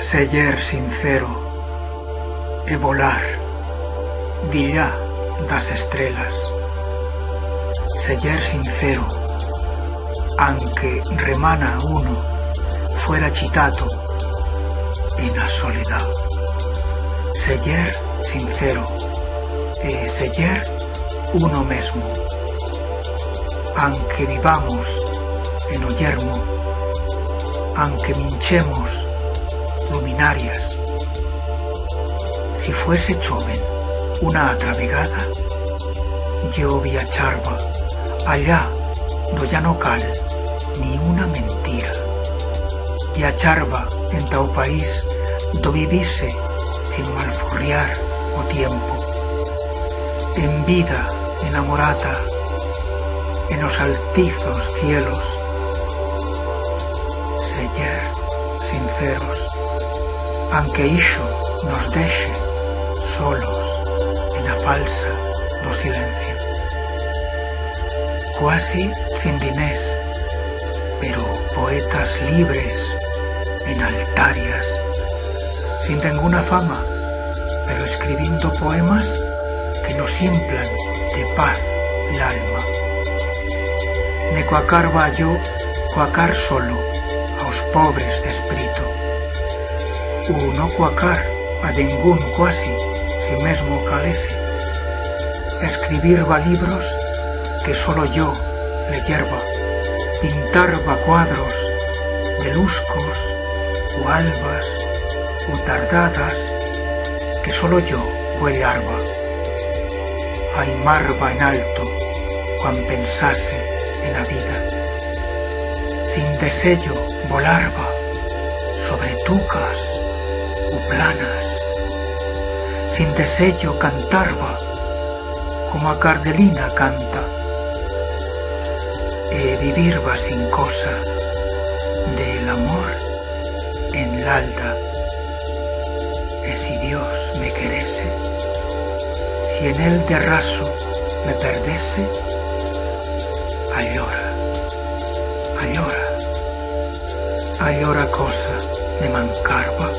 Seller sincero e volar dillá das estrelas. Seller sincero, anque remana uno fuera chitato e na soledad. Seller sincero e seller uno mesmo, anque vivamos en o yermo, anque minchemos luminarias. Si fuese choven una atravegada, yo viacharba allá do ya no cal ni una mentira. Viacharba enta o país do vivise sin malfurriar o tiempo. En vida enamorata en os altizos cielos. Seller sinceros, anque ixo nos dexe solos en a falsa do silencio. Cuasi sin dinés, pero poetas libres en altarias, sin ninguna fama, pero escribindo poemas que nos implan de paz l'alma. Ne coacar va yo, coacar solo aos pobres de espírito. No coacar a ningún cuasi, si mesmo calese. Escribir va libros que solo yo leyerba, pintar va cuadros de luscos o albas o tardadas que solo yo huellarba. Aimar va en alto cuan pensase en la vida. Sin desello volarba sobre tucas o planas. Sin desello cantarba como a Cardelina canta. E vivirba sin cosa del amor en l'alda. E si Dios me querese, si en él de raso me perdese, allora, allora, allora cosa me mancarba.